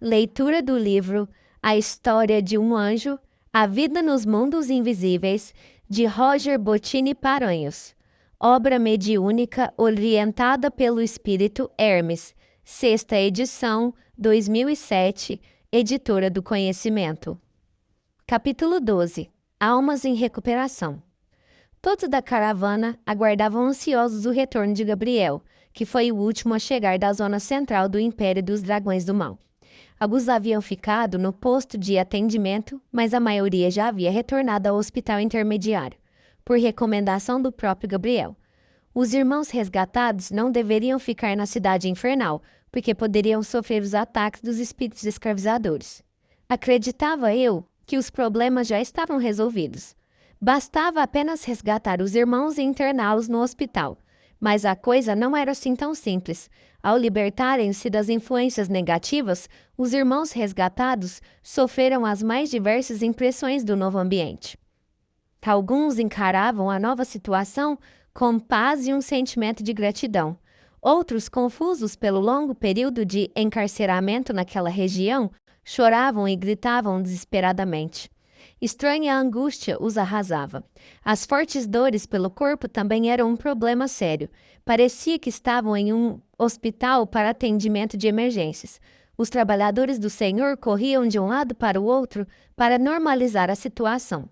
Leitura do livro A História de um Anjo, A Vida nos Mundos Invisíveis, de Roger Bottini Paranhos. Obra mediúnica orientada pelo Espírito Hermes. Sexta edição, 2007, Editora do Conhecimento. Capítulo 12. Almas em recuperação. Todos da caravana aguardavam ansiosos o retorno de Gabriel, que foi o último a chegar da zona central do Império dos Dragões do Mal. Alguns haviam ficado no posto de atendimento, mas a maioria já havia retornado ao hospital intermediário, por recomendação do próprio Gabriel. Os irmãos resgatados não deveriam ficar na cidade infernal, porque poderiam sofrer os ataques dos espíritos escravizadores. Acreditava eu que os problemas já estavam resolvidos. Bastava apenas resgatar os irmãos e interná-los no hospital. Mas a coisa não era assim tão simples. Ao libertarem-se das influências negativas, os irmãos resgatados sofreram as mais diversas impressões do novo ambiente. Alguns encaravam a nova situação com paz e um sentimento de gratidão. Outros, confusos pelo longo período de encarceramento naquela região, choravam e gritavam desesperadamente. Estranha angústia os arrasava. As fortes dores pelo corpo também eram um problema sério. Parecia que estavam em um hospital para atendimento de emergências. Os trabalhadores do Senhor corriam de um lado para o outro para normalizar a situação.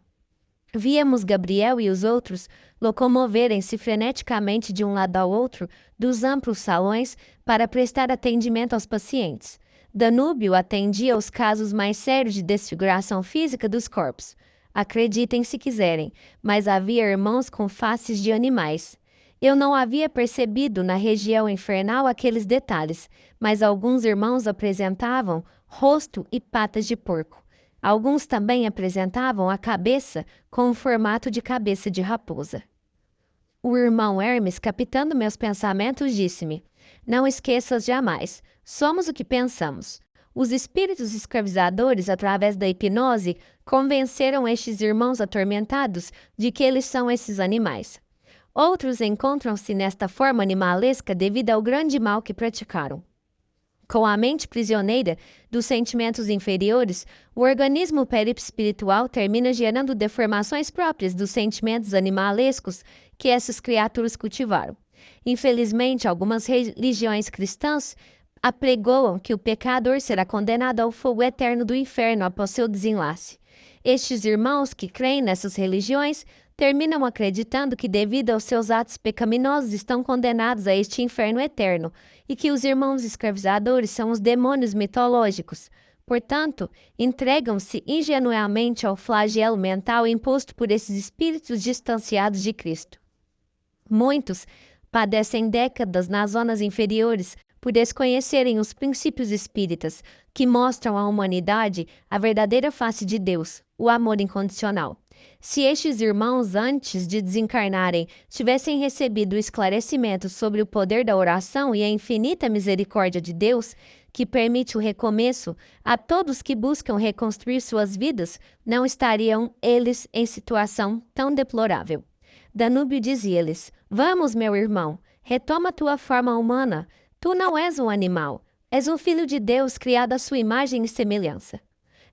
Víamos Gabriel e os outros locomoverem-se freneticamente de um lado ao outro dos amplos salões para prestar atendimento aos pacientes. Danúbio atendia aos casos mais sérios de desfiguração física dos corpos. Acreditem se quiserem, mas havia irmãos com faces de animais. Eu não havia percebido na região infernal aqueles detalhes, mas alguns irmãos apresentavam rosto e patas de porco. Alguns também apresentavam a cabeça com o formato de cabeça de raposa. O irmão Hermes, captando meus pensamentos, disse-me: "Não esqueças jamais, somos o que pensamos." Os espíritos escravizadores, através da hipnose, convenceram estes irmãos atormentados de que eles são esses animais. Outros encontram-se nesta forma animalesca devido ao grande mal que praticaram. Com a mente prisioneira dos sentimentos inferiores, o organismo perispiritual termina gerando deformações próprias dos sentimentos animalescos que essas criaturas cultivaram. Infelizmente, algumas religiões cristãs apregoam que o pecador será condenado ao fogo eterno do inferno após seu desenlace. Estes irmãos que creem nessas religiões terminam acreditando que, devido aos seus atos pecaminosos, estão condenados a este inferno eterno e que os irmãos escravizadores são os demônios mitológicos. Portanto, entregam-se ingenuamente ao flagelo mental imposto por esses espíritos distanciados de Cristo. Muitos padecem décadas nas zonas inferiores por desconhecerem os princípios espíritas que mostram à humanidade a verdadeira face de Deus, o amor incondicional. Se estes irmãos, antes de desencarnarem, tivessem recebido o esclarecimento sobre o poder da oração e a infinita misericórdia de Deus, que permite o recomeço a todos que buscam reconstruir suas vidas, não estariam eles em situação tão deplorável. Danúbio dizia-lhes: "Vamos, meu irmão, retoma tua forma humana. Tu não és um animal, és um filho de Deus criado à sua imagem e semelhança."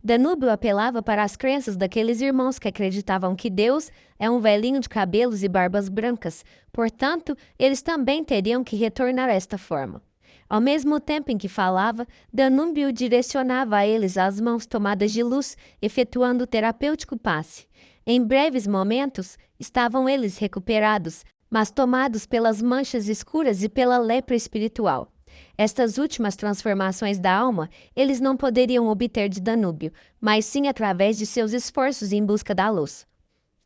Danúbio apelava para as crenças daqueles irmãos que acreditavam que Deus é um velhinho de cabelos e barbas brancas, portanto, eles também teriam que retornar a esta forma. Ao mesmo tempo em que falava, Danúbio direcionava a eles as mãos tomadas de luz, efetuando o terapêutico passe. Em breves momentos, estavam eles recuperados, mas tomados pelas manchas escuras e pela lepra espiritual. Estas últimas transformações da alma eles não poderiam obter de Danúbio, mas sim através de seus esforços em busca da luz.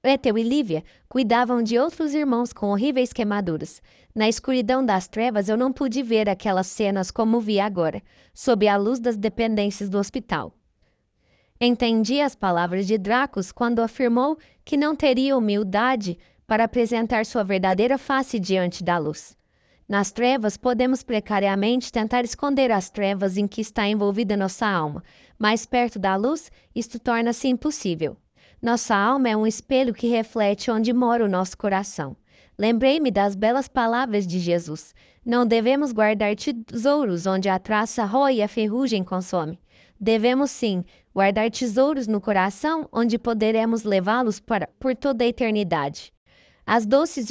Étel e Lívia cuidavam de outros irmãos com horríveis queimaduras. Na escuridão das trevas eu não pude ver aquelas cenas como vi agora, sob a luz das dependências do hospital. Entendi as palavras de Dracos quando afirmou que não teria humildade para apresentar sua verdadeira face diante da luz. Nas trevas, podemos precariamente tentar esconder as trevas em que está envolvida nossa alma, mas perto da luz, isto torna-se impossível. Nossa alma é um espelho que reflete onde mora o nosso coração. Lembrei-me das belas palavras de Jesus: Não devemos guardar tesouros onde a traça rói e a ferrugem consome. Devemos sim guardar tesouros no coração onde poderemos levá-los por toda a eternidade. As doces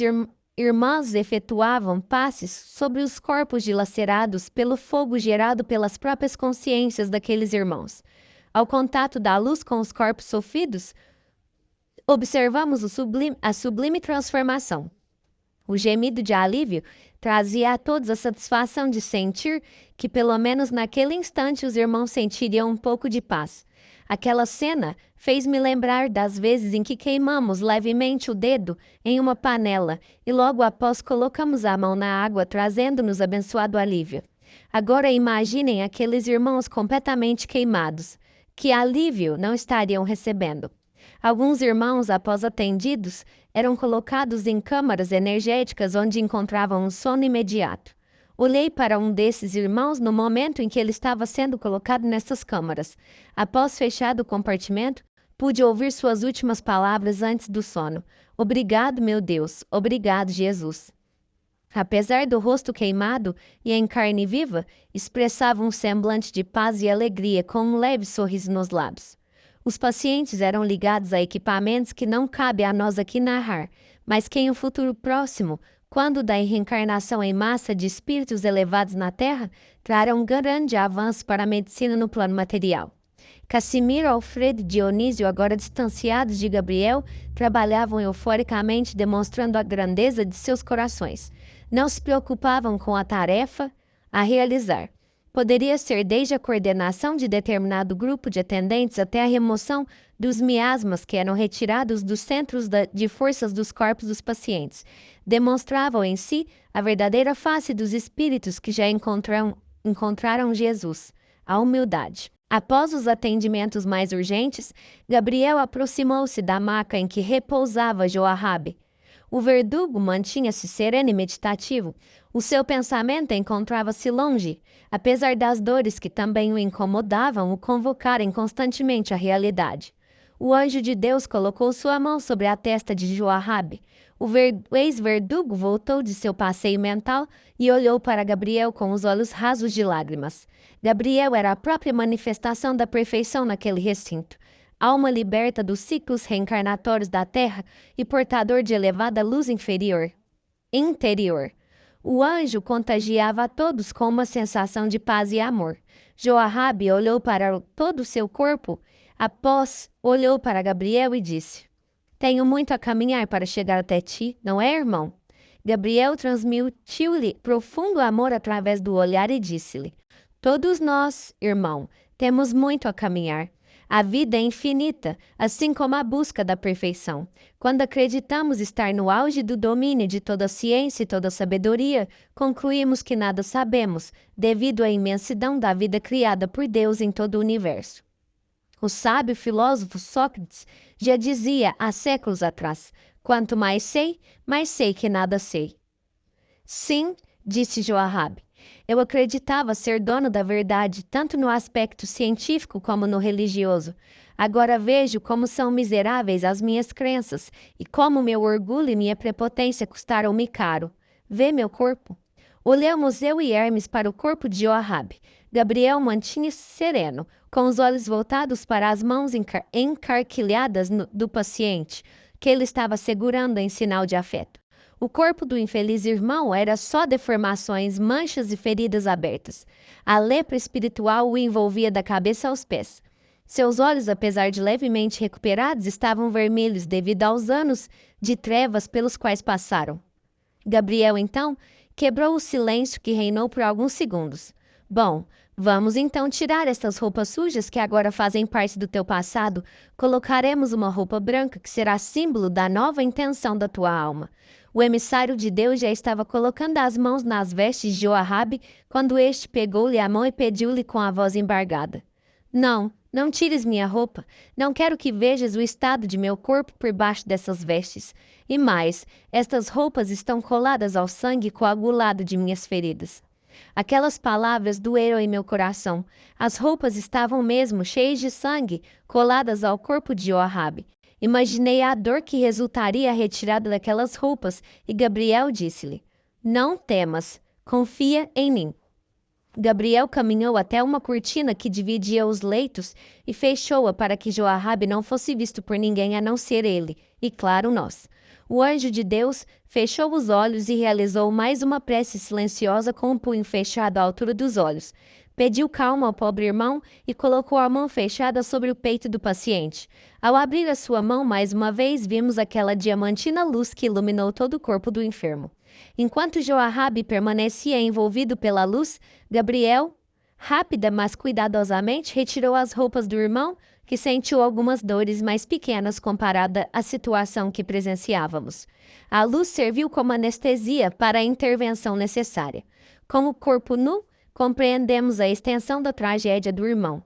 irmãs efetuavam passes sobre os corpos dilacerados pelo fogo gerado pelas próprias consciências daqueles irmãos. Ao contato da luz com os corpos sofridos, observamos a sublime transformação. O gemido de alívio trazia a todos a satisfação de sentir que, pelo menos naquele instante, os irmãos sentiriam um pouco de paz. Aquela cena fez-me lembrar das vezes em que queimamos levemente o dedo em uma panela e logo após colocamos a mão na água, trazendo-nos abençoado alívio. Agora imaginem aqueles irmãos completamente queimados. Que alívio não estariam recebendo! Alguns irmãos, após atendidos, eram colocados em câmaras energéticas onde encontravam um sono imediato. Olhei para um desses irmãos no momento em que ele estava sendo colocado nessas câmaras. Após fechado o compartimento, pude ouvir suas últimas palavras antes do sono. Obrigado, meu Deus. Obrigado, Jesus. Apesar do rosto queimado e em carne viva, expressava um semblante de paz e alegria com um leve sorriso nos lábios. Os pacientes eram ligados a equipamentos que não cabe a nós aqui narrar, mas que em um futuro próximo, quando da reencarnação em massa de espíritos elevados na Terra, trarão um grande avanço para a medicina no plano material. Casimiro, Alfredo e Dionísio, agora distanciados de Gabriel, trabalhavam euforicamente demonstrando a grandeza de seus corações. Não se preocupavam com a tarefa a realizar. Poderia ser desde a coordenação de determinado grupo de atendentes até a remoção dos miasmas que eram retirados dos centros de forças dos corpos dos pacientes. Demonstravam em si a verdadeira face dos espíritos que já encontraram Jesus, a humildade. Após os atendimentos mais urgentes, Gabriel aproximou-se da maca em que repousava Joahabe. O verdugo mantinha-se sereno e meditativo. O seu pensamento encontrava-se longe, apesar das dores que também o incomodavam o convocarem constantemente à realidade. O anjo de Deus colocou sua mão sobre a testa de Joahabe. O ex-verdugo voltou de seu passeio mental e olhou para Gabriel com os olhos rasos de lágrimas. Gabriel era a própria manifestação da perfeição naquele recinto. Alma liberta dos ciclos reencarnatórios da Terra e portador de elevada luz interior. O anjo contagiava a todos com uma sensação de paz e amor. Joahabe olhou para todo o seu corpo, após olhou para Gabriel e disse: Tenho muito a caminhar para chegar até ti, não é, irmão? Gabriel transmitiu-lhe profundo amor através do olhar e disse-lhe: Todos nós, irmão, temos muito a caminhar. A vida é infinita, assim como a busca da perfeição. Quando acreditamos estar no auge do domínio de toda a ciência e toda a sabedoria, concluímos que nada sabemos, devido à imensidão da vida criada por Deus em todo o universo. O sábio filósofo Sócrates já dizia há séculos atrás: quanto mais sei que nada sei. Sim, disse Joahabe. Eu acreditava ser dono da verdade, tanto no aspecto científico como no religioso. Agora vejo como são miseráveis as minhas crenças e como meu orgulho e minha prepotência custaram-me caro. Vê meu corpo. Olhamos eu e Hermes para o corpo de Joahabe. Gabriel mantinha-se sereno, com os olhos voltados para as mãos encarquilhadas do paciente, que ele estava segurando em sinal de afeto. O corpo do infeliz irmão era só deformações, manchas e feridas abertas. A lepra espiritual o envolvia da cabeça aos pés. Seus olhos, apesar de levemente recuperados, estavam vermelhos devido aos anos de trevas pelos quais passaram. Gabriel, então, quebrou o silêncio que reinou por alguns segundos. Bom, vamos então tirar estas roupas sujas que agora fazem parte do teu passado. Colocaremos uma roupa branca que será símbolo da nova intenção da tua alma. O emissário de Deus já estava colocando as mãos nas vestes de Joahabe quando este pegou-lhe a mão e pediu-lhe com a voz embargada: Não, não tires minha roupa. Não quero que vejas o estado de meu corpo por baixo dessas vestes. E mais, estas roupas estão coladas ao sangue coagulado de minhas feridas. Aquelas palavras doeram em meu coração. As roupas estavam mesmo cheias de sangue, coladas ao corpo de Joahabe. Imaginei a dor que resultaria a retirada daquelas roupas e Gabriel disse-lhe: Não temas, Confia em mim. Gabriel caminhou até uma cortina que dividia os leitos e fechou-a para que Joabe não fosse visto por ninguém a não ser ele, e claro, nós. O anjo de Deus fechou os olhos e realizou mais uma prece silenciosa com o punho fechado à altura dos olhos. Pediu calma ao pobre irmão e colocou a mão fechada sobre o peito do paciente. Ao abrir a sua mão mais uma vez, vimos aquela diamantina luz que iluminou todo o corpo do enfermo. Enquanto Joabe permanecia envolvido pela luz, Gabriel, rápida mas cuidadosamente, retirou as roupas do irmão, que sentiu algumas dores mais pequenas comparada à situação que presenciávamos. A luz serviu como anestesia para a intervenção necessária. Com o corpo nu, compreendemos a extensão da tragédia do irmão.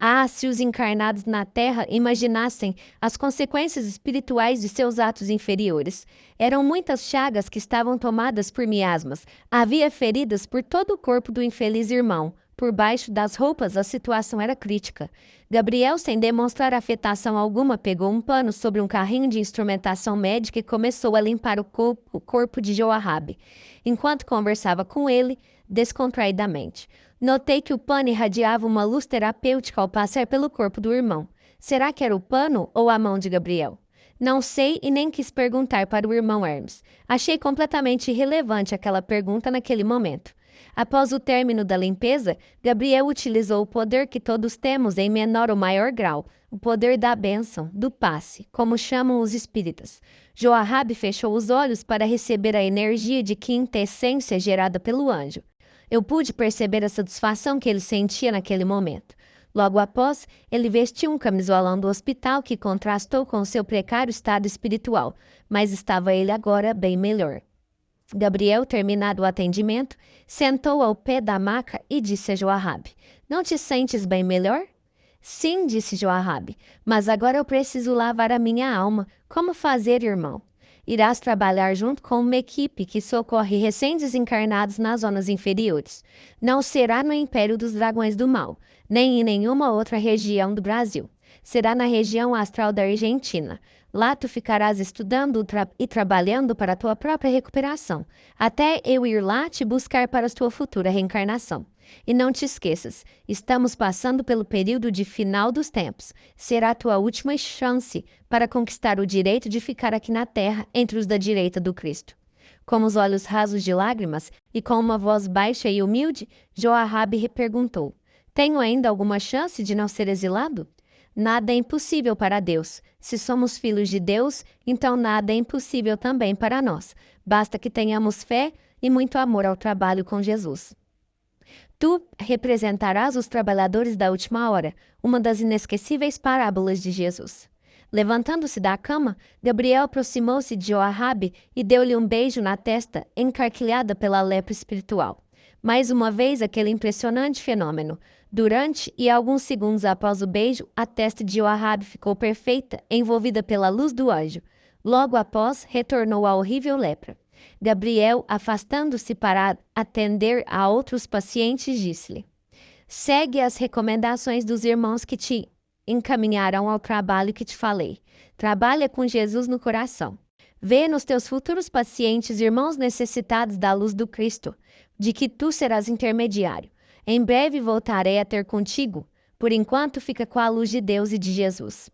Ah, se os encarnados na Terra imaginassem as consequências espirituais de seus atos inferiores. Eram muitas chagas que estavam tomadas por miasmas. Havia feridas por todo o corpo do infeliz irmão. Por baixo das roupas, a situação era crítica. Gabriel, sem demonstrar afetação alguma, pegou um pano sobre um carrinho de instrumentação médica e começou a limpar o corpo de Joabe. Enquanto conversava com ele, descontraidamente. Notei que o pano irradiava uma luz terapêutica ao passar pelo corpo do irmão. Será que era o pano ou a mão de Gabriel? Não sei e nem quis perguntar para o irmão Hermes. Achei completamente irrelevante aquela pergunta naquele momento. Após o término da limpeza, Gabriel utilizou o poder que todos temos em menor ou maior grau, o poder da bênção, do passe, como chamam os espíritas. Joabe fechou os olhos para receber a energia de quintessência gerada pelo anjo. Eu pude perceber a satisfação que ele sentia naquele momento. Logo após, ele vestiu um camisolão do hospital que contrastou com seu precário estado espiritual, mas estava ele agora bem melhor. Gabriel, terminado o atendimento, sentou ao pé da maca e disse a Joabe: "Não te sentes bem melhor?" "Sim", disse Joabe, "mas agora eu preciso lavar a minha alma. Como fazer, irmão?" "Irás trabalhar junto com uma equipe que socorre recém-desencarnados nas zonas inferiores. Não será no Império dos Dragões do Mal, nem em nenhuma outra região do Brasil. Será na região astral da Argentina. Lá tu ficarás estudando e trabalhando para a tua própria recuperação, até eu ir lá te buscar para a tua futura reencarnação. E não te esqueças, estamos passando pelo período de final dos tempos. Será a tua última chance para conquistar o direito de ficar aqui na terra entre os da direita do Cristo." Com os olhos rasos de lágrimas e com uma voz baixa e humilde, Joabe perguntou: "Tenho ainda alguma chance de não ser exilado?" "Nada é impossível para Deus. Se somos filhos de Deus, então nada é impossível também para nós. Basta que tenhamos fé e muito amor ao trabalho com Jesus." Tu representarás os trabalhadores da última hora, uma das inesquecíveis parábolas de Jesus. Levantando-se da cama, Gabriel aproximou-se de Joabe e deu-lhe um beijo na testa, encarquilhada pela lepra espiritual. Mais uma vez aquele impressionante fenômeno. Durante e alguns segundos após o beijo, a testa de Joabe ficou perfeita, envolvida pela luz do anjo. Logo após, retornou a horrível lepra. Gabriel, afastando-se para atender a outros pacientes, disse-lhe: "Segue as recomendações dos irmãos que te encaminharam ao trabalho que te falei. Trabalha com Jesus no coração. Vê nos teus futuros pacientes irmãos necessitados da luz do Cristo, de que tu serás intermediário. Em breve voltarei a ter contigo. Por enquanto, fica com a luz de Deus e de Jesus."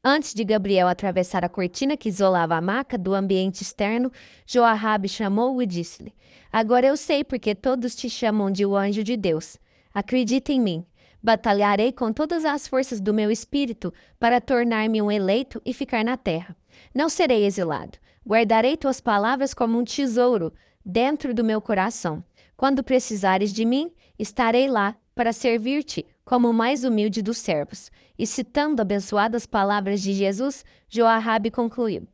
Antes de Gabriel atravessar a cortina que isolava a maca do ambiente externo, Joabe chamou-o e disse-lhe: "Agora eu sei porque todos te chamam de o anjo de Deus. Acredita em mim. Batalharei com todas as forças do meu espírito para tornar-me um eleito e ficar na terra. Não serei exilado. Guardarei tuas palavras como um tesouro dentro do meu coração. Quando precisares de mim, estarei lá para servir-te como o mais humilde dos servos." E citando abençoadas palavras de Jesus, Joabe concluiu: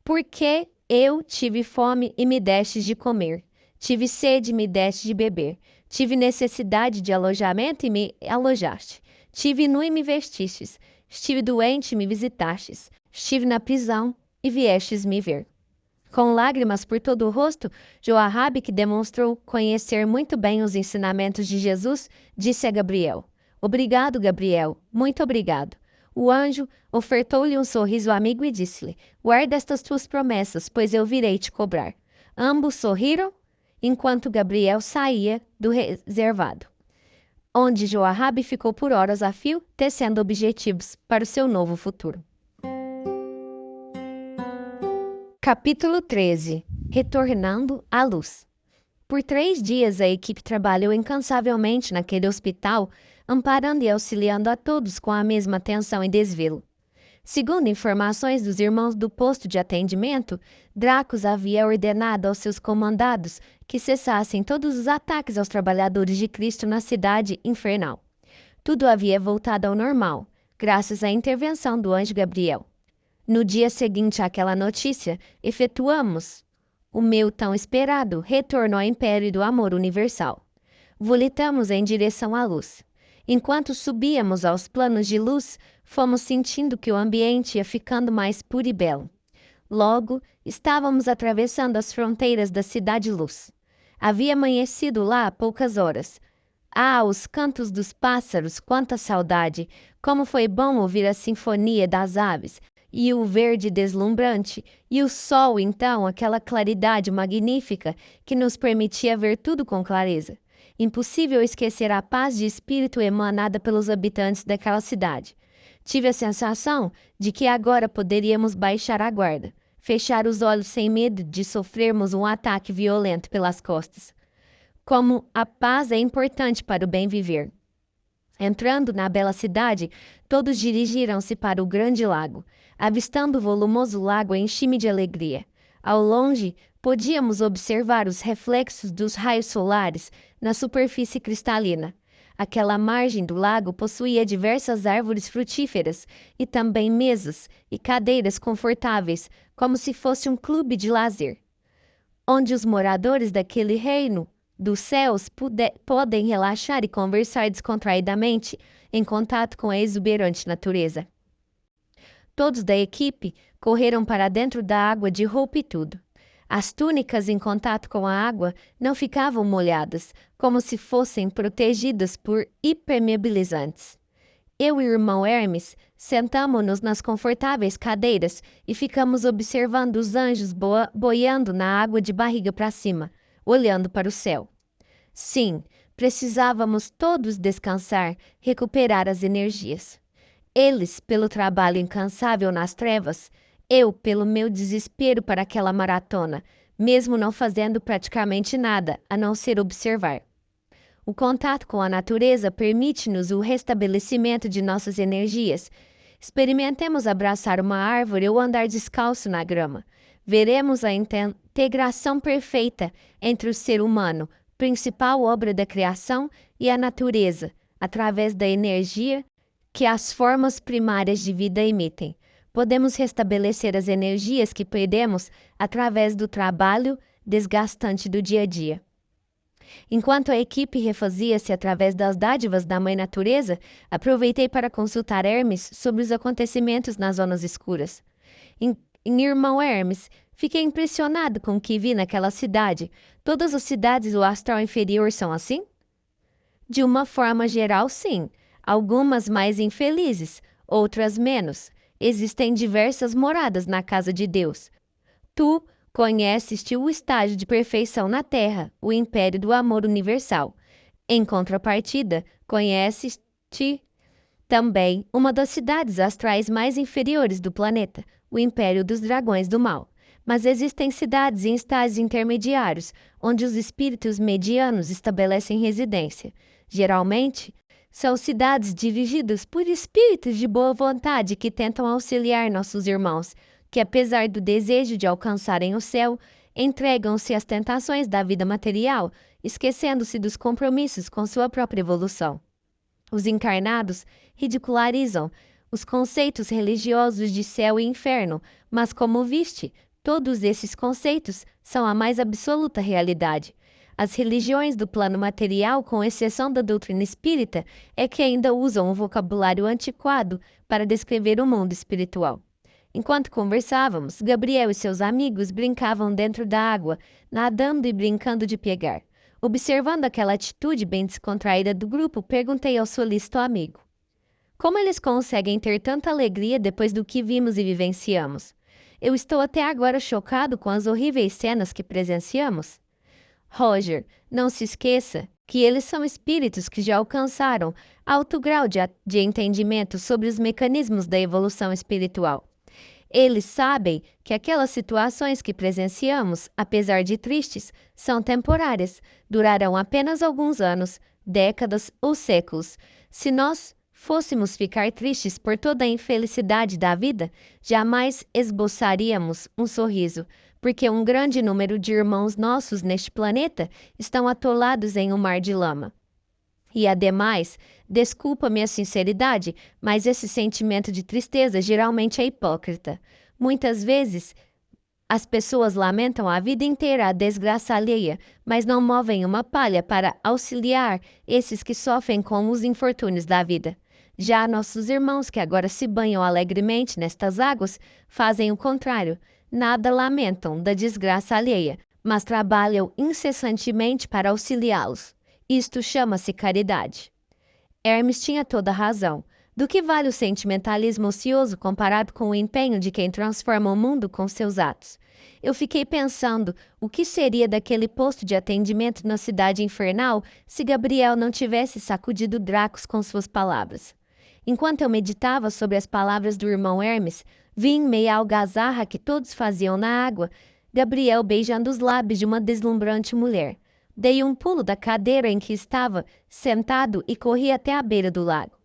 "Porque eu tive fome e me destes de comer, tive sede e me deste de beber, tive necessidade de alojamento e me alojaste, tive nu e me vestistes, estive doente e me visitastes, estive na prisão e viestes me ver." Com lágrimas por todo o rosto, Joabe, que demonstrou conhecer muito bem os ensinamentos de Jesus, disse a Gabriel: "Obrigado, Gabriel, muito obrigado." O anjo ofertou-lhe um sorriso amigo e disse-lhe: "Guarda estas tuas promessas, pois eu virei te cobrar." Ambos sorriram enquanto Gabriel saía do reservado, onde Joabe ficou por horas a fio, tecendo objetivos para o seu novo futuro. Capítulo 13. Retornando à luz. Por 3 dias a equipe trabalhou incansavelmente naquele hospital, amparando e auxiliando a todos com a mesma atenção e desvelo. Segundo informações dos irmãos do posto de atendimento, Dracos havia ordenado aos seus comandados que cessassem todos os ataques aos trabalhadores de Cristo na cidade infernal. Tudo havia voltado ao normal, graças à intervenção do anjo Gabriel. No dia seguinte àquela notícia, efetuamos o meu tão esperado retorno ao Império do Amor Universal. Volitamos em direção à luz. Enquanto subíamos aos planos de luz, fomos sentindo que o ambiente ia ficando mais puro e belo. Logo, estávamos atravessando as fronteiras da Cidade-Luz. Havia amanhecido lá há poucas horas. Ah, os cantos dos pássaros, quanta saudade! Como foi bom ouvir a sinfonia das aves! E o verde deslumbrante, e o sol, então, aquela claridade magnífica que nos permitia ver tudo com clareza. Impossível esquecer a paz de espírito emanada pelos habitantes daquela cidade. Tive a sensação de que agora poderíamos baixar a guarda, fechar os olhos sem medo de sofrermos um ataque violento pelas costas. Como a paz é importante para o bem viver. Entrando na bela cidade, todos dirigiram-se para o grande lago. Avistando o volumoso lago, enchi-me de alegria. Ao longe, podíamos observar os reflexos dos raios solares na superfície cristalina. Aquela margem do lago possuía diversas árvores frutíferas e também mesas e cadeiras confortáveis, como se fosse um clube de lazer, onde os moradores daquele reino dos céus podem relaxar e conversar descontraidamente em contato com a exuberante natureza. Todos da equipe correram para dentro da água de roupa e tudo. As túnicas em contato com a água não ficavam molhadas, como se fossem protegidas por impermeabilizantes. Eu e o irmão Hermes sentamo-nos nas confortáveis cadeiras e ficamos observando os anjos boiando na água de barriga para cima, olhando para o céu. Sim, precisávamos todos descansar, recuperar as energias. Eles, pelo trabalho incansável nas trevas, eu, pelo meu desespero para aquela maratona, mesmo não fazendo praticamente nada, a não ser observar. O contato com a natureza permite-nos o restabelecimento de nossas energias. Experimentemos abraçar uma árvore ou andar descalço na grama. Veremos a integração perfeita entre o ser humano, principal obra da criação, e a natureza, através da energia que as formas primárias de vida emitem. Podemos restabelecer as energias que perdemos através do trabalho desgastante do dia a dia. Enquanto a equipe refazia-se através das dádivas da Mãe Natureza, aproveitei para consultar Hermes sobre os acontecimentos nas zonas escuras. Irmão Hermes, fiquei impressionado com o que vi naquela cidade. Todas as cidades do astral inferior são assim? De uma forma geral, sim. Algumas mais infelizes, outras menos. Existem diversas moradas na casa de Deus. Tu conheces-te o estágio de perfeição na Terra, o Império do Amor Universal. Em contrapartida, conheces-te também uma das cidades astrais mais inferiores do planeta, o Império dos Dragões do Mal. Mas existem cidades em estágios intermediários, onde os espíritos medianos estabelecem residência. Geralmente, são cidades dirigidas por espíritos de boa vontade que tentam auxiliar nossos irmãos, que apesar do desejo de alcançarem o céu, entregam-se às tentações da vida material, esquecendo-se dos compromissos com sua própria evolução. Os encarnados ridicularizam os conceitos religiosos de céu e inferno, mas como viste, todos esses conceitos são a mais absoluta realidade. As religiões do plano material, com exceção da doutrina espírita, é que ainda usam um vocabulário antiquado para descrever o mundo espiritual. Enquanto conversávamos, Gabriel e seus amigos brincavam dentro da água, nadando e brincando de pegar. Observando aquela atitude bem descontraída do grupo, perguntei ao solícito amigo: como eles conseguem ter tanta alegria depois do que vimos e vivenciamos? Eu estou até agora chocado com as horríveis cenas que presenciamos. Roger, não se esqueça que eles são espíritos que já alcançaram alto grau de entendimento sobre os mecanismos da evolução espiritual. Eles sabem que aquelas situações que presenciamos, apesar de tristes, são temporárias, durarão apenas alguns anos, décadas ou séculos. Se nós fôssemos ficar tristes por toda a infelicidade da vida, jamais esboçaríamos um sorriso, porque um grande número de irmãos nossos neste planeta estão atolados em um mar de lama. E ademais, desculpa-me a sinceridade, mas esse sentimento de tristeza geralmente é hipócrita. Muitas vezes, as pessoas lamentam a vida inteira a desgraça alheia, mas não movem uma palha para auxiliar esses que sofrem com os infortúnios da vida. Já nossos irmãos, que agora se banham alegremente nestas águas, fazem o contrário. Nada lamentam da desgraça alheia, mas trabalham incessantemente para auxiliá-los. Isto chama-se caridade. Hermes tinha toda a razão. Do que vale o sentimentalismo ocioso comparado com o empenho de quem transforma o mundo com seus atos? Eu fiquei pensando o que seria daquele posto de atendimento na cidade infernal se Gabriel não tivesse sacudido Dracos com suas palavras. Enquanto eu meditava sobre as palavras do irmão Hermes, vi em meia algazarra que todos faziam na água, Gabriel beijando os lábios de uma deslumbrante mulher. Dei um pulo da cadeira em que estava sentado e corri até a beira do lago.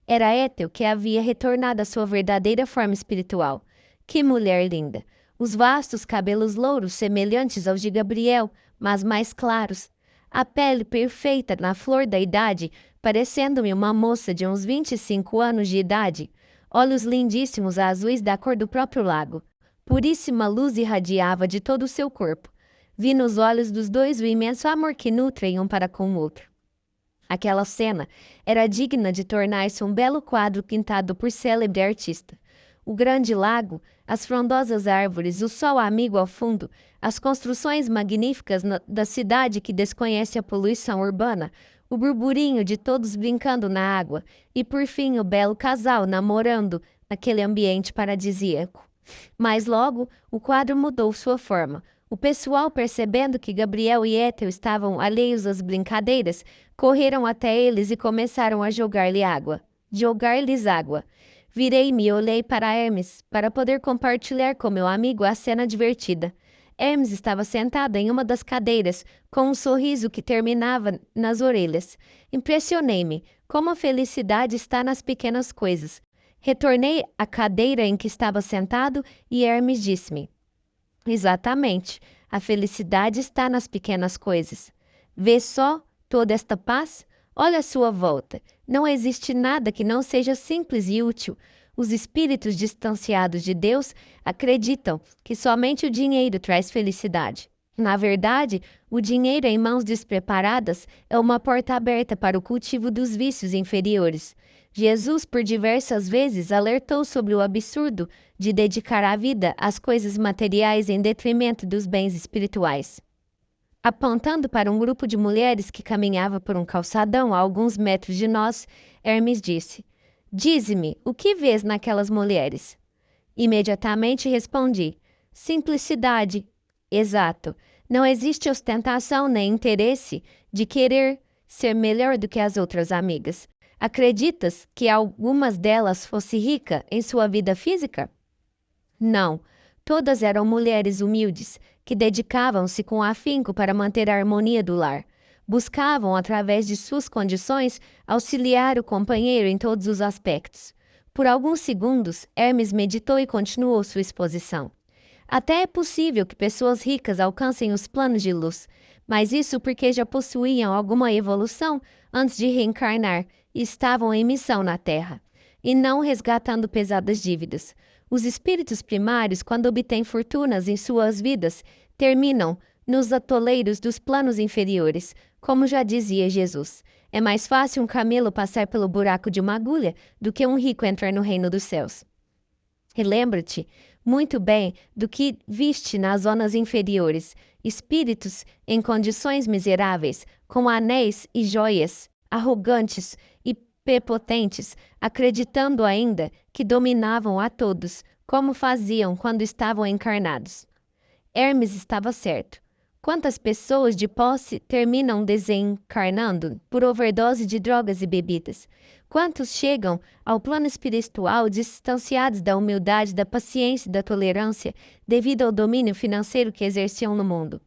Era Étel que havia retornado à sua verdadeira forma espiritual. Que mulher linda! Os vastos cabelos louros semelhantes aos de Gabriel, mas mais claros. A pele perfeita na flor da idade, parecendo-me uma moça de uns 25 anos de idade. Olhos lindíssimos azuis da cor do próprio lago. Puríssima luz irradiava de todo o seu corpo. Vi nos olhos dos dois o imenso amor que nutrem um para com o outro. Aquela cena era digna de tornar-se um belo quadro pintado por célebre artista. O grande lago, as frondosas árvores, o sol amigo ao fundo, as construções magníficas da cidade que desconhece a poluição urbana, o burburinho de todos brincando na água e, por fim, o belo casal namorando naquele ambiente paradisíaco. Mas logo o quadro mudou sua forma. O pessoal, percebendo que Gabriel e Étel estavam alheios às brincadeiras, correram até eles e começaram a jogar-lhes água. Virei-me e olhei para Hermes, para poder compartilhar com meu amigo a cena divertida. Hermes estava sentado em uma das cadeiras, com um sorriso que terminava nas orelhas. Impressionei-me, como a felicidade está nas pequenas coisas. Retornei à cadeira em que estava sentado e Hermes disse-me: exatamente, a felicidade está nas pequenas coisas. Vê só toda esta paz? Olha à sua volta. Não existe nada que não seja simples e útil. Os espíritos distanciados de Deus acreditam que somente o dinheiro traz felicidade. Na verdade, o dinheiro em mãos despreparadas é uma porta aberta para o cultivo dos vícios inferiores. Jesus, por diversas vezes, alertou sobre o absurdo de dedicar a vida às coisas materiais em detrimento dos bens espirituais. Apontando para um grupo de mulheres que caminhava por um calçadão a alguns metros de nós, Hermes disse: dize-me, o que vês naquelas mulheres? Imediatamente respondi: simplicidade. Exato. Não existe ostentação nem interesse de querer ser melhor do que as outras amigas. Acreditas que algumas delas fosse rica em sua vida física? Não. Todas eram mulheres humildes, que dedicavam-se com afinco para manter a harmonia do lar. Buscavam, através de suas condições, auxiliar o companheiro em todos os aspectos. Por alguns segundos, Hermes meditou e continuou sua exposição. Até é possível que pessoas ricas alcancem os planos de luz, mas isso porque já possuíam alguma evolução antes de reencarnar e estavam em missão na Terra, e não resgatando pesadas dívidas. Os espíritos primários, quando obtêm fortunas em suas vidas, terminam nos atoleiros dos planos inferiores, como já dizia Jesus. É mais fácil um camelo passar pelo buraco de uma agulha do que um rico entrar no reino dos céus. E lembra-te muito bem do que viste nas zonas inferiores, espíritos em condições miseráveis, com anéis e joias, arrogantes e prepotentes, acreditando ainda que dominavam a todos, como faziam quando estavam encarnados. Hermes estava certo. Quantas pessoas de posse terminam desencarnando por overdose de drogas e bebidas? Quantos chegam ao plano espiritual distanciados da humildade, da paciência e da tolerância devido ao domínio financeiro que exerciam no mundo?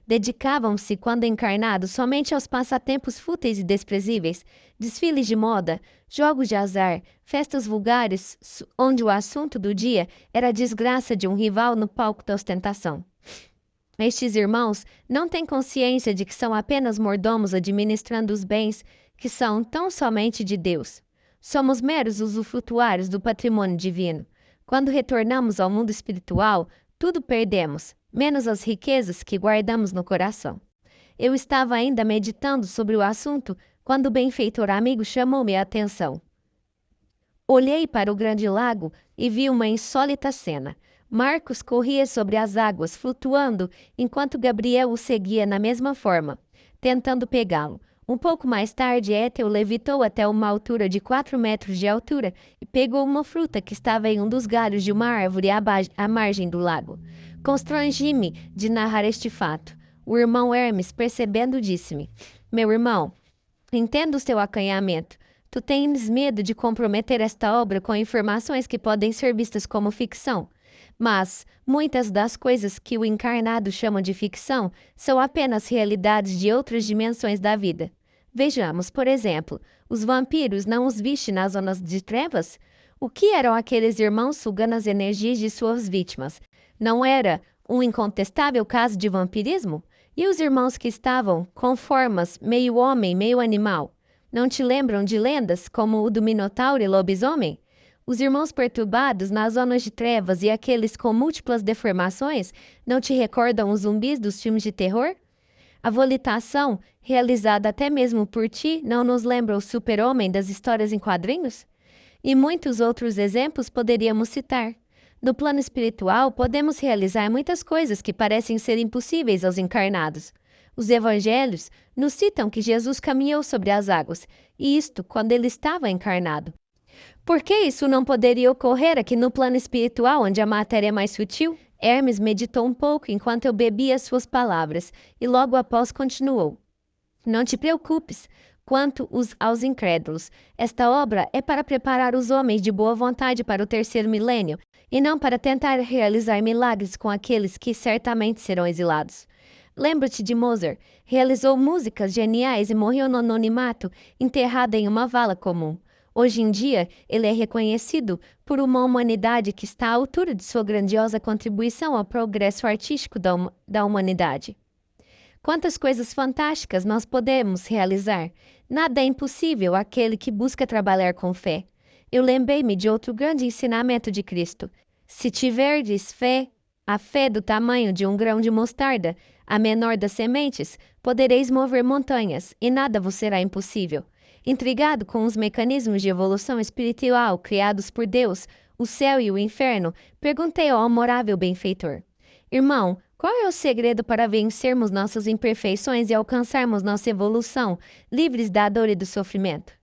Dedicavam-se, quando encarnados, somente aos passatempos fúteis e desprezíveis, desfiles de moda, jogos de azar, festas vulgares, onde o assunto do dia era a desgraça de um rival no palco da ostentação. Estes irmãos não têm consciência de que são apenas mordomos administrando os bens que são tão somente de Deus. Somos meros usufrutuários do patrimônio divino. Quando retornamos ao mundo espiritual, tudo perdemos, menos as riquezas que guardamos no coração. Eu estava ainda meditando sobre o assunto quando o benfeitor amigo chamou-me a atenção. Olhei para o grande lago e vi uma insólita cena. Marcos corria sobre as águas, flutuando, enquanto Gabriel o seguia na mesma forma, tentando pegá-lo. Um pouco mais tarde, Éteu levitou até uma altura de 4 metros de altura e pegou uma fruta que estava em um dos galhos de uma árvore à margem do lago. Constrangi-me de narrar este fato. O irmão Hermes, percebendo, disse-me: Meu irmão, entendo o seu acanhamento. Tu tens medo de comprometer esta obra com informações que podem ser vistas como ficção. Mas muitas das coisas que o encarnado chama de ficção são apenas realidades de outras dimensões da vida. Vejamos, por exemplo, os vampiros não os viste nas zonas de trevas? O que eram aqueles irmãos sugando as energias de suas vítimas? Não era um incontestável caso de vampirismo? E os irmãos que estavam com formas meio homem, meio animal? Não te lembram de lendas como o do Minotauro e lobisomem? Os irmãos perturbados nas zonas de trevas e aqueles com múltiplas deformações não te recordam os zumbis dos filmes de terror? A volitação, realizada até mesmo por ti, não nos lembra o super-homem das histórias em quadrinhos? E muitos outros exemplos poderíamos citar. No plano espiritual, podemos realizar muitas coisas que parecem ser impossíveis aos encarnados. Os evangelhos nos citam que Jesus caminhou sobre as águas, e isto quando ele estava encarnado. Por que isso não poderia ocorrer aqui no plano espiritual, onde a matéria é mais sutil? Hermes meditou um pouco enquanto eu bebia as suas palavras, e logo após continuou. Não te preocupes quanto aos incrédulos. Esta obra é para preparar os homens de boa vontade para o terceiro milênio, e não para tentar realizar milagres com aqueles que certamente serão exilados. Lembra-te de Mozart. Realizou músicas geniais e morreu no anonimato, enterrado em uma vala comum. Hoje em dia, ele é reconhecido por uma humanidade que está à altura de sua grandiosa contribuição ao progresso artístico da humanidade. Quantas coisas fantásticas nós podemos realizar! Nada é impossível àquele que busca trabalhar com fé. Eu lembrei-me de outro grande ensinamento de Cristo. Se tiverdes fé, a fé do tamanho de um grão de mostarda, a menor das sementes, podereis mover montanhas, e nada vos será impossível. Intrigado com os mecanismos de evolução espiritual criados por Deus, o céu e o inferno, perguntei ao amorável benfeitor: Irmão, qual é o segredo para vencermos nossas imperfeições e alcançarmos nossa evolução, livres da dor e do sofrimento?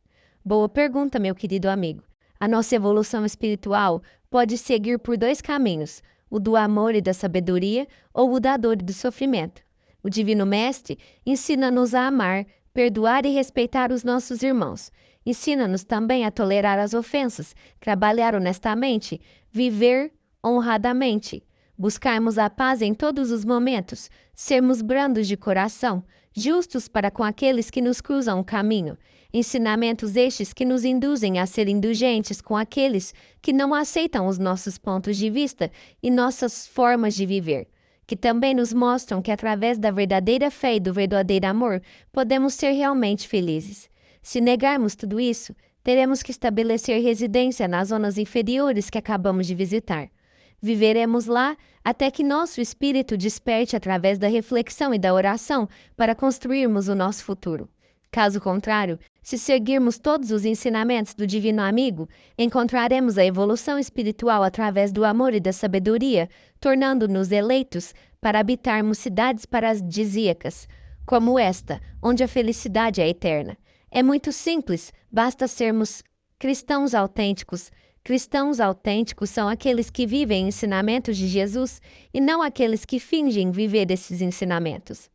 Boa pergunta, meu querido amigo. A nossa evolução espiritual pode seguir por 2 caminhos, o do amor e da sabedoria ou o da dor e do sofrimento. O Divino Mestre ensina-nos a amar, perdoar e respeitar os nossos irmãos. Ensina-nos também a tolerar as ofensas, trabalhar honestamente, viver honradamente, buscarmos a paz em todos os momentos, sermos brandos de coração, justos para com aqueles que nos cruzam o caminho. Ensinamentos estes que nos induzem a ser indulgentes com aqueles que não aceitam os nossos pontos de vista e nossas formas de viver, que também nos mostram que através da verdadeira fé e do verdadeiro amor podemos ser realmente felizes. Se negarmos tudo isso, teremos que estabelecer residência nas zonas inferiores que acabamos de visitar. Viveremos lá até que nosso espírito desperte através da reflexão e da oração para construirmos o nosso futuro. Caso contrário, se seguirmos todos os ensinamentos do Divino Amigo, encontraremos a evolução espiritual através do amor e da sabedoria, tornando-nos eleitos para habitarmos cidades paradisíacas, como esta, onde a felicidade é eterna. É muito simples, basta sermos cristãos autênticos, Cristãos autênticos são aqueles que vivem ensinamentos de Jesus e não aqueles que fingem viver esses ensinamentos.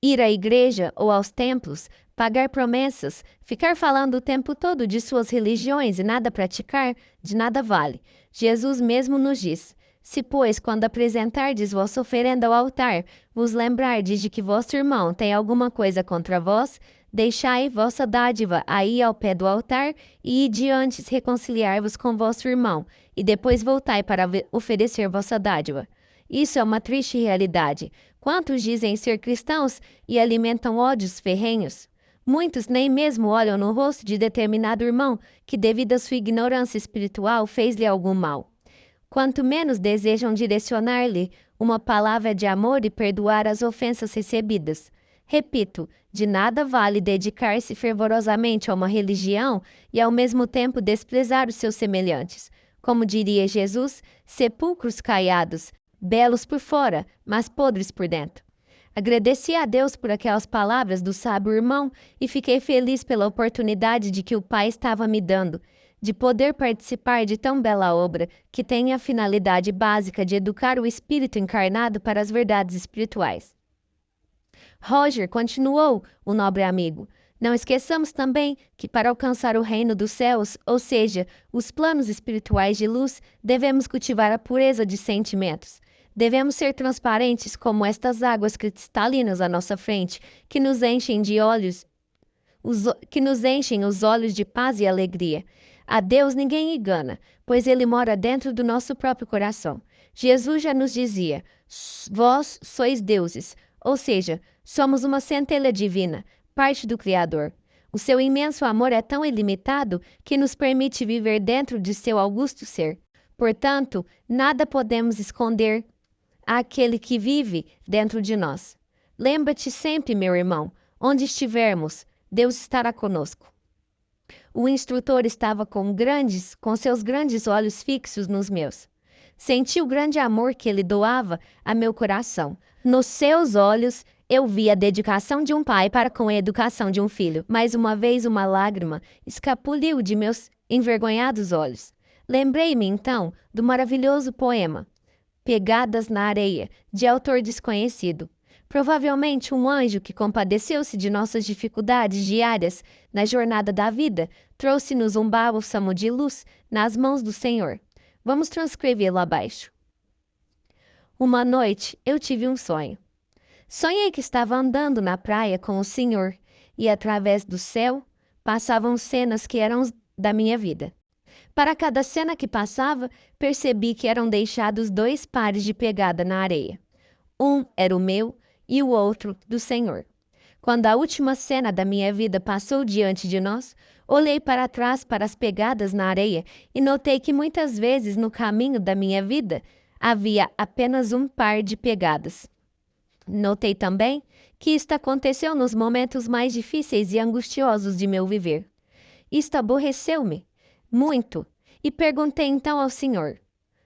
Ir à igreja ou aos templos, pagar promessas, ficar falando o tempo todo de suas religiões e nada praticar, de nada vale. Jesus mesmo nos diz: se, pois, quando apresentardes vossa oferenda ao altar, vos lembrardes de que vosso irmão tem alguma coisa contra vós, deixai vossa dádiva aí ao pé do altar e ide antes reconciliar-vos com vosso irmão, e depois voltai para oferecer vossa dádiva. Isso é uma triste realidade. Quantos dizem ser cristãos e alimentam ódios ferrenhos? Muitos nem mesmo olham no rosto de determinado irmão que, devido à sua ignorância espiritual, fez-lhe algum mal. Quanto menos desejam direcionar-lhe uma palavra de amor e perdoar as ofensas recebidas. Repito, de nada vale dedicar-se fervorosamente a uma religião e ao mesmo tempo desprezar os seus semelhantes. Como diria Jesus, sepulcros caiados, belos por fora, mas podres por dentro. Agradeci a Deus por aquelas palavras do sábio irmão e fiquei feliz pela oportunidade de que o Pai estava me dando, de poder participar de tão bela obra que tem a finalidade básica de educar o espírito encarnado para as verdades espirituais. Roger, continuou o nobre amigo, não esqueçamos também que para alcançar o reino dos céus, ou seja, os planos espirituais de luz, devemos cultivar a pureza de sentimentos. Devemos ser transparentes como estas águas cristalinas à nossa frente, que nos enchem os olhos de paz e alegria. A Deus ninguém engana, pois Ele mora dentro do nosso próprio coração. Jesus já nos dizia: vós sois deuses, ou seja, somos uma centelha divina, parte do Criador. O seu imenso amor é tão ilimitado que nos permite viver dentro de seu augusto ser. Portanto, nada podemos esconder àquele que vive dentro de nós. Lembra-te sempre, meu irmão, onde estivermos, Deus estará conosco. O instrutor estava com seus grandes olhos fixos nos meus. Senti o grande amor que ele doava a meu coração. Nos seus olhos, eu vi a dedicação de um pai para com a educação de um filho. Mais uma vez, uma lágrima escapuliu de meus envergonhados olhos. Lembrei-me, então, do maravilhoso poema Pegadas na Areia, de autor desconhecido. Provavelmente um anjo que compadeceu-se de nossas dificuldades diárias na jornada da vida trouxe-nos um bálsamo de luz nas mãos do Senhor. Vamos transcrevê-lo abaixo. Uma noite eu tive um sonho. Sonhei que estava andando na praia com o Senhor e através do céu passavam cenas que eram da minha vida. Para cada cena que passava, percebi que eram deixados 2 pares de pegada na areia. Um era o meu e o outro do Senhor. Quando a última cena da minha vida passou diante de nós, olhei para trás para as pegadas na areia e notei que muitas vezes no caminho da minha vida havia apenas um par de pegadas. Notei também que isto aconteceu nos momentos mais difíceis e angustiosos de meu viver. Isto aborreceu-me muito, e perguntei então ao Senhor: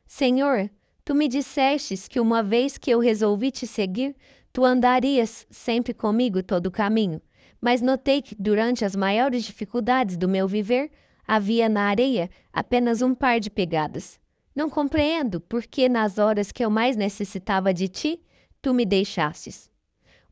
Senhor, tu me dissestes que uma vez que eu resolvi te seguir, tu andarias sempre comigo todo o caminho, mas notei que durante as maiores dificuldades do meu viver, havia na areia apenas um par de pegadas. Não compreendo por que nas horas que eu mais necessitava de ti, tu me deixastes.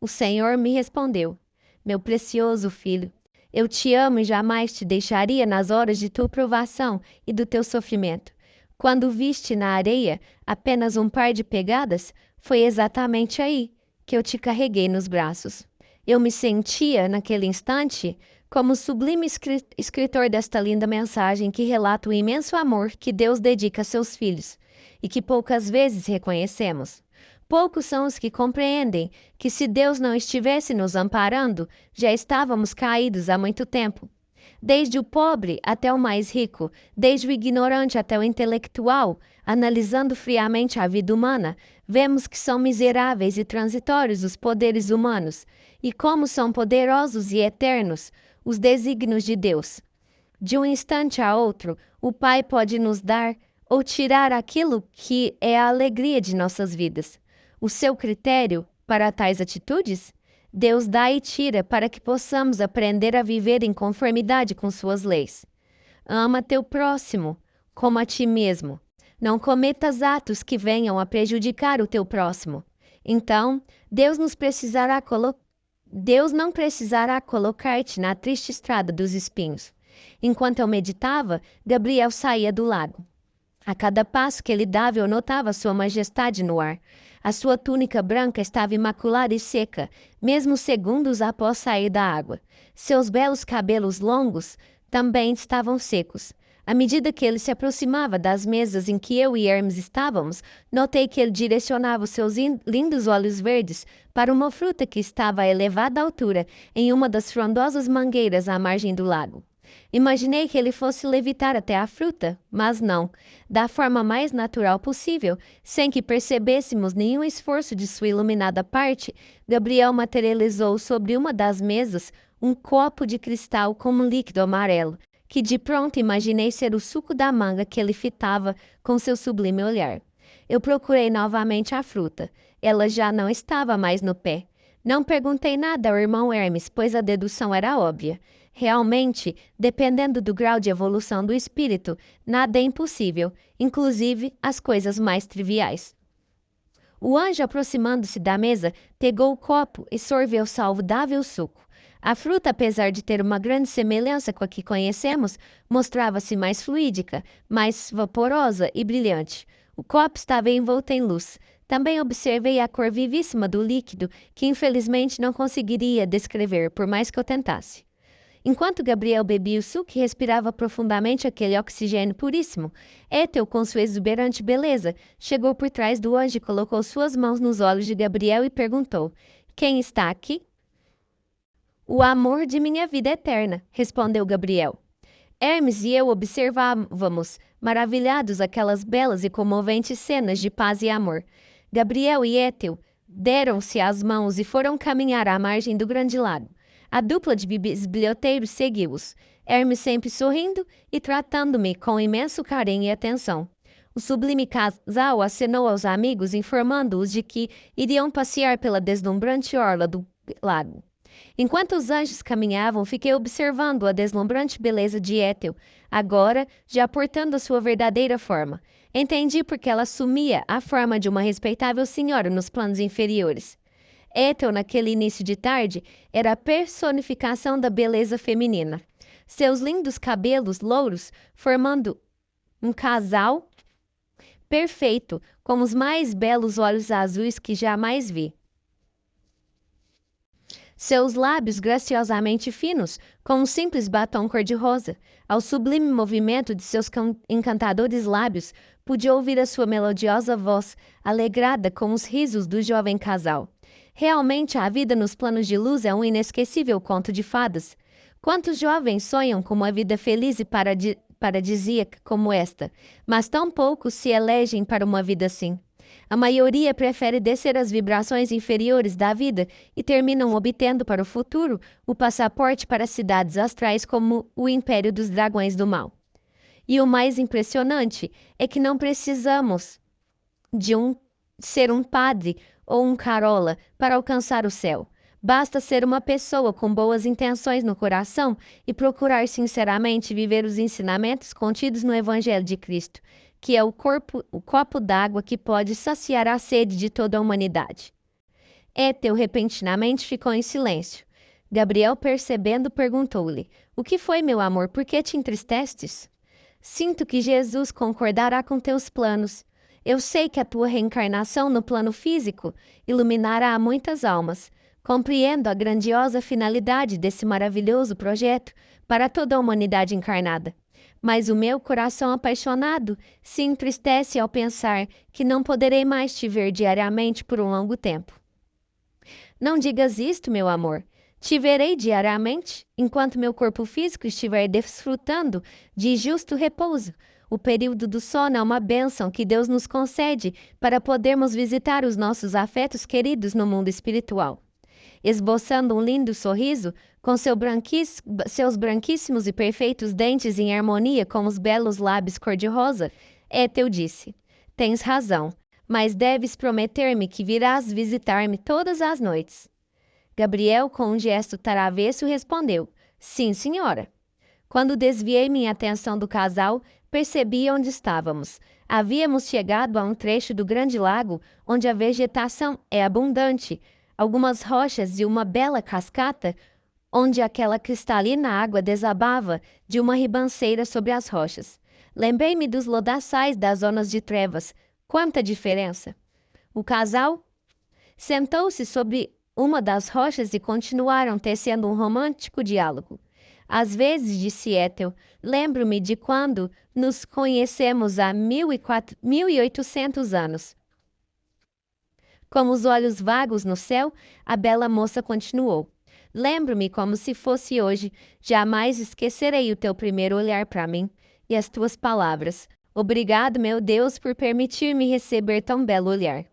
O Senhor me respondeu: meu precioso filho, eu te amo e jamais te deixaria nas horas de tua provação e do teu sofrimento. Quando viste na areia apenas um par de pegadas, foi exatamente aí que eu te carreguei nos braços. Eu me sentia, naquele instante, como o sublime escritor desta linda mensagem que relata o imenso amor que Deus dedica a seus filhos e que poucas vezes reconhecemos. Poucos são os que compreendem que se Deus não estivesse nos amparando, já estávamos caídos há muito tempo. Desde o pobre até o mais rico, desde o ignorante até o intelectual, analisando friamente a vida humana, vemos que são miseráveis e transitórios os poderes humanos, e como são poderosos e eternos os desígnios de Deus. De um instante a outro, o Pai pode nos dar ou tirar aquilo que é a alegria de nossas vidas. O seu critério para tais atitudes? Deus dá e tira para que possamos aprender a viver em conformidade com suas leis. Ama teu próximo como a ti mesmo. Não cometas atos que venham a prejudicar o teu próximo. Então, Deus não precisará colocar-te na triste estrada dos espinhos. Enquanto eu meditava, Gabriel saía do lago. A cada passo que ele dava, eu notava sua majestade no ar. A sua túnica branca estava imaculada e seca, mesmo segundos após sair da água. Seus belos cabelos longos também estavam secos. À medida que ele se aproximava das mesas em que eu e Hermes estávamos, notei que ele direcionava os seus lindos olhos verdes para uma fruta que estava a elevada altura em uma das frondosas mangueiras à margem do lago. Imaginei que ele fosse levitar até a fruta, mas não, da forma mais natural possível, sem que percebêssemos nenhum esforço de sua iluminada parte. Gabriel materializou sobre uma das mesas um copo de cristal com um líquido amarelo, que de pronto imaginei ser o suco da manga que ele fitava com seu sublime olhar. Eu procurei novamente a fruta. Ela já não estava mais no pé. Não perguntei nada ao irmão Hermes, pois a dedução era óbvia. Realmente, dependendo do grau de evolução do espírito, nada é impossível, inclusive as coisas mais triviais. O anjo, aproximando-se da mesa, pegou o copo e sorveu saudável suco. A fruta, apesar de ter uma grande semelhança com a que conhecemos, mostrava-se mais fluídica, mais vaporosa e brilhante. O copo estava envolto em luz. Também observei a cor vivíssima do líquido, que infelizmente não conseguiria descrever, por mais que eu tentasse. Enquanto Gabriel bebia o suco e respirava profundamente aquele oxigênio puríssimo, Étel, com sua exuberante beleza, chegou por trás do anjo e colocou suas mãos nos olhos de Gabriel e perguntou: "Quem está aqui?" "O amor de minha vida eterna", respondeu Gabriel. Hermes e eu observávamos, maravilhados, aquelas belas e comoventes cenas de paz e amor. Gabriel e Étel deram-se as mãos e foram caminhar à margem do grande lago. A dupla de bisbilhoteiros seguiu-os, Hermes sempre sorrindo e tratando-me com imenso carinho e atenção. O sublime casal acenou aos amigos, informando-os de que iriam passear pela deslumbrante orla do lago. Enquanto os anjos caminhavam, fiquei observando a deslumbrante beleza de Étel, agora já portando a sua verdadeira forma. Entendi porque ela assumia a forma de uma respeitável senhora nos planos inferiores. Étel, naquele início de tarde, era a personificação da beleza feminina. Seus lindos cabelos louros formando um casal perfeito, com os mais belos olhos azuis que jamais vi. Seus lábios graciosamente finos, com um simples batom cor-de-rosa. Ao sublime movimento de seus encantadores lábios, pude ouvir a sua melodiosa voz, alegrada com os risos do jovem casal. Realmente, a vida nos planos de luz é um inesquecível conto de fadas. Quantos jovens sonham com uma vida feliz e paradisíaca como esta, mas tão poucos se elegem para uma vida assim. A maioria prefere descer as vibrações inferiores da vida e terminam obtendo para o futuro o passaporte para cidades astrais como o Império dos Dragões do Mal. E o mais impressionante é que não precisamos de ser um padre ou um carola para alcançar o céu. Basta ser uma pessoa com boas intenções no coração e procurar sinceramente viver os ensinamentos contidos no Evangelho de Cristo, que é o copo d'água que pode saciar a sede de toda a humanidade. Étel repentinamente ficou em silêncio. Gabriel, percebendo, perguntou-lhe: "O que foi, meu amor? Por que te entristestes?" "Sinto que Jesus concordará com teus planos. Eu sei que a tua reencarnação no plano físico iluminará muitas almas. Compreendo a grandiosa finalidade desse maravilhoso projeto para toda a humanidade encarnada. Mas o meu coração apaixonado se entristece ao pensar que não poderei mais te ver diariamente por um longo tempo." "Não digas isto, meu amor. Te verei diariamente, enquanto meu corpo físico estiver desfrutando de justo repouso. O período do sono é uma bênção que Deus nos concede para podermos visitar os nossos afetos queridos no mundo espiritual." Esboçando um lindo sorriso, com seus branquíssimos e perfeitos dentes em harmonia com os belos lábios cor-de-rosa, Étel disse: "Tens razão, mas deves prometer-me que virás visitar-me todas as noites." Gabriel, com um gesto taravesso, respondeu: "Sim, senhora." Quando desviei minha atenção do casal, percebi onde estávamos. Havíamos chegado a um trecho do grande lago onde a vegetação é abundante, algumas rochas e uma bela cascata onde aquela cristalina água desabava de uma ribanceira sobre as rochas. Lembrei-me dos lodaçais das zonas de trevas. Quanta diferença! O casal sentou-se sobre uma das rochas e continuaram tecendo um romântico diálogo. Às vezes, disse Ethel, lembro-me de quando nos conhecemos há 1800 anos. Com os olhos vagos no céu, a bela moça continuou. Lembro-me como se fosse hoje. Jamais esquecerei o teu primeiro olhar para mim e as tuas palavras. Obrigado, meu Deus, por permitir-me receber tão belo olhar.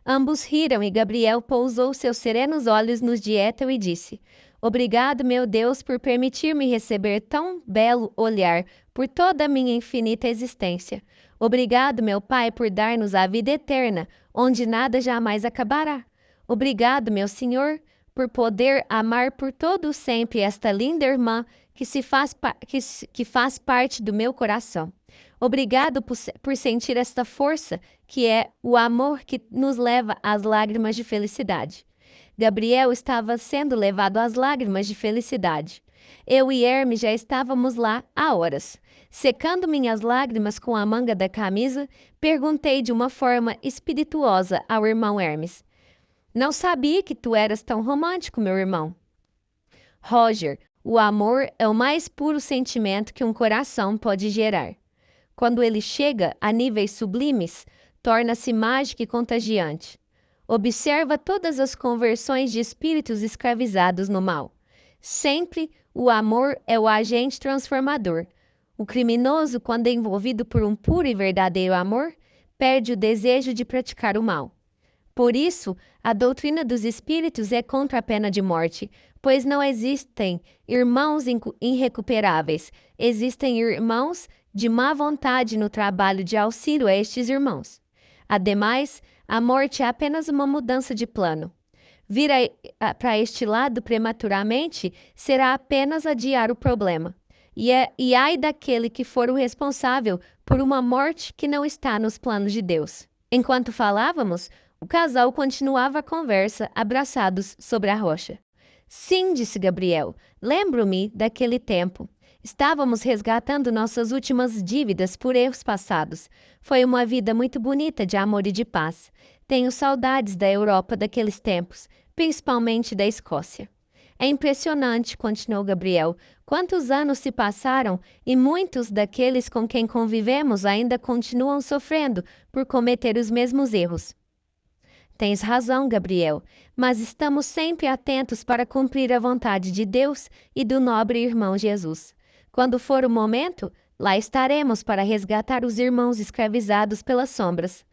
Ambos riram e Gabriel pousou seus serenos olhos nos de Ethel e disse: Obrigado, meu Deus, por permitir-me receber tão belo olhar por toda a minha infinita existência. Obrigado, meu Pai, por dar-nos a vida eterna, onde nada jamais acabará. Obrigado, meu Senhor, por poder amar por todo sempre esta linda irmã que faz parte do meu coração. Obrigado por sentir esta força, que é o amor que nos leva às lágrimas de felicidade. Gabriel estava sendo levado às lágrimas de felicidade. Eu e Hermes já estávamos lá há horas. Secando minhas lágrimas com a manga da camisa, perguntei de uma forma espirituosa ao irmão Hermes: Não sabia que tu eras tão romântico, meu irmão. Roger, o amor é o mais puro sentimento que um coração pode gerar. Quando ele chega a níveis sublimes, torna-se mágico e contagiante. Observa todas as conversões de espíritos escravizados no mal. Sempre o amor é o agente transformador. O criminoso, quando é envolvido por um puro e verdadeiro amor, perde o desejo de praticar o mal. Por isso, a doutrina dos espíritos é contra a pena de morte, pois não existem irmãos irrecuperáveis, existem irmãos de má vontade no trabalho de auxílio a estes irmãos. Ademais, a morte é apenas uma mudança de plano. Vir para este lado prematuramente será apenas adiar o problema. E ai daquele que for o responsável por uma morte que não está nos planos de Deus. Enquanto falávamos, o casal continuava a conversa, abraçados sobre a rocha. Sim, disse Gabriel, lembro-me daquele tempo. Estávamos resgatando nossas últimas dívidas por erros passados. Foi uma vida muito bonita de amor e de paz. Tenho saudades da Europa daqueles tempos, principalmente da Escócia. É impressionante, continuou Gabriel, quantos anos se passaram e muitos daqueles com quem convivemos ainda continuam sofrendo por cometer os mesmos erros. Tens razão, Gabriel, mas estamos sempre atentos para cumprir a vontade de Deus e do nobre irmão Jesus. Quando for o momento, lá estaremos para resgatar os irmãos escravizados pelas sombras.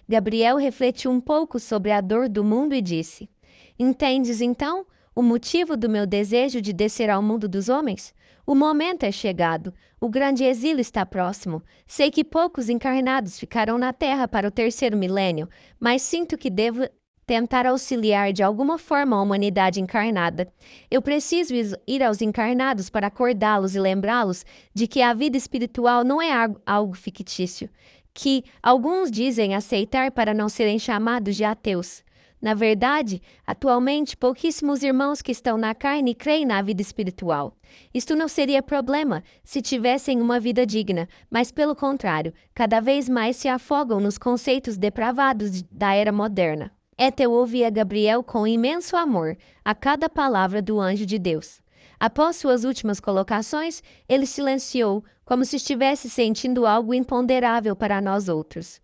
Gabriel refletiu um pouco sobre a dor do mundo e disse: Entendes, então, o motivo do meu desejo de descer ao mundo dos homens? O momento é chegado. O grande exílio está próximo. Sei que poucos encarnados ficarão na Terra para o terceiro milênio, mas sinto que devo tentar auxiliar de alguma forma a humanidade encarnada. Eu preciso ir aos encarnados para acordá-los e lembrá-los de que a vida espiritual não é algo fictício, que alguns dizem aceitar para não serem chamados de ateus. Na verdade, atualmente, pouquíssimos irmãos que estão na carne creem na vida espiritual. Isto não seria problema se tivessem uma vida digna, mas pelo contrário, cada vez mais se afogam nos conceitos depravados da era moderna. Ethel ouvia Gabriel com imenso amor a cada palavra do anjo de Deus. Após suas últimas colocações, ele silenciou, como se estivesse sentindo algo imponderável para nós outros.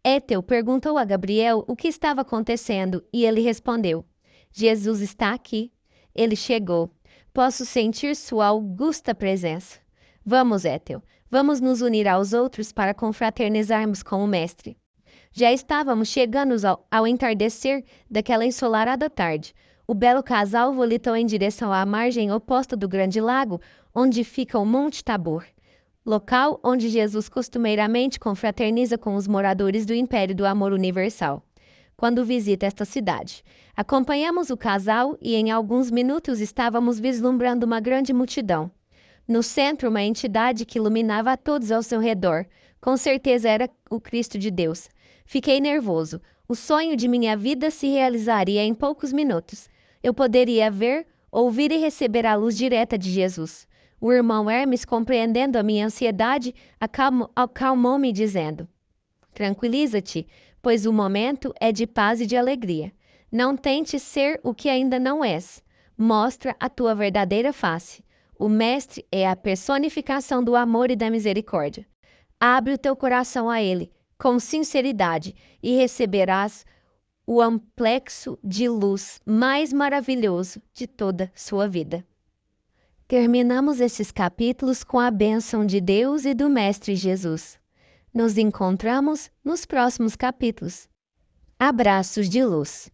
Ethel perguntou a Gabriel o que estava acontecendo e ele respondeu: Jesus está aqui. Ele chegou. Posso sentir sua augusta presença. Vamos, Ethel, vamos nos unir aos outros para confraternizarmos com o Mestre. Já estávamos chegando ao entardecer daquela ensolarada tarde. O belo casal volitou em direção à margem oposta do grande lago, onde fica o Monte Tabor, local onde Jesus costumeiramente confraterniza com os moradores do Império do Amor Universal, quando visita esta cidade. Acompanhamos o casal e em alguns minutos estávamos vislumbrando uma grande multidão. No centro, uma entidade que iluminava a todos ao seu redor. Com certeza era o Cristo de Deus. Fiquei nervoso. O sonho de minha vida se realizaria em poucos minutos. Eu poderia ver, ouvir e receber a luz direta de Jesus. O irmão Hermes, compreendendo a minha ansiedade, acalmou-me dizendo: Tranquiliza-te, pois o momento é de paz e de alegria. Não tentes ser o que ainda não és. Mostra a tua verdadeira face. O Mestre é a personificação do amor e da misericórdia. Abre o teu coração a Ele, com sinceridade, e receberás o amplexo de luz mais maravilhoso de toda sua vida. Terminamos esses capítulos com a bênção de Deus e do Mestre Jesus. Nos encontramos nos próximos capítulos. Abraços de luz.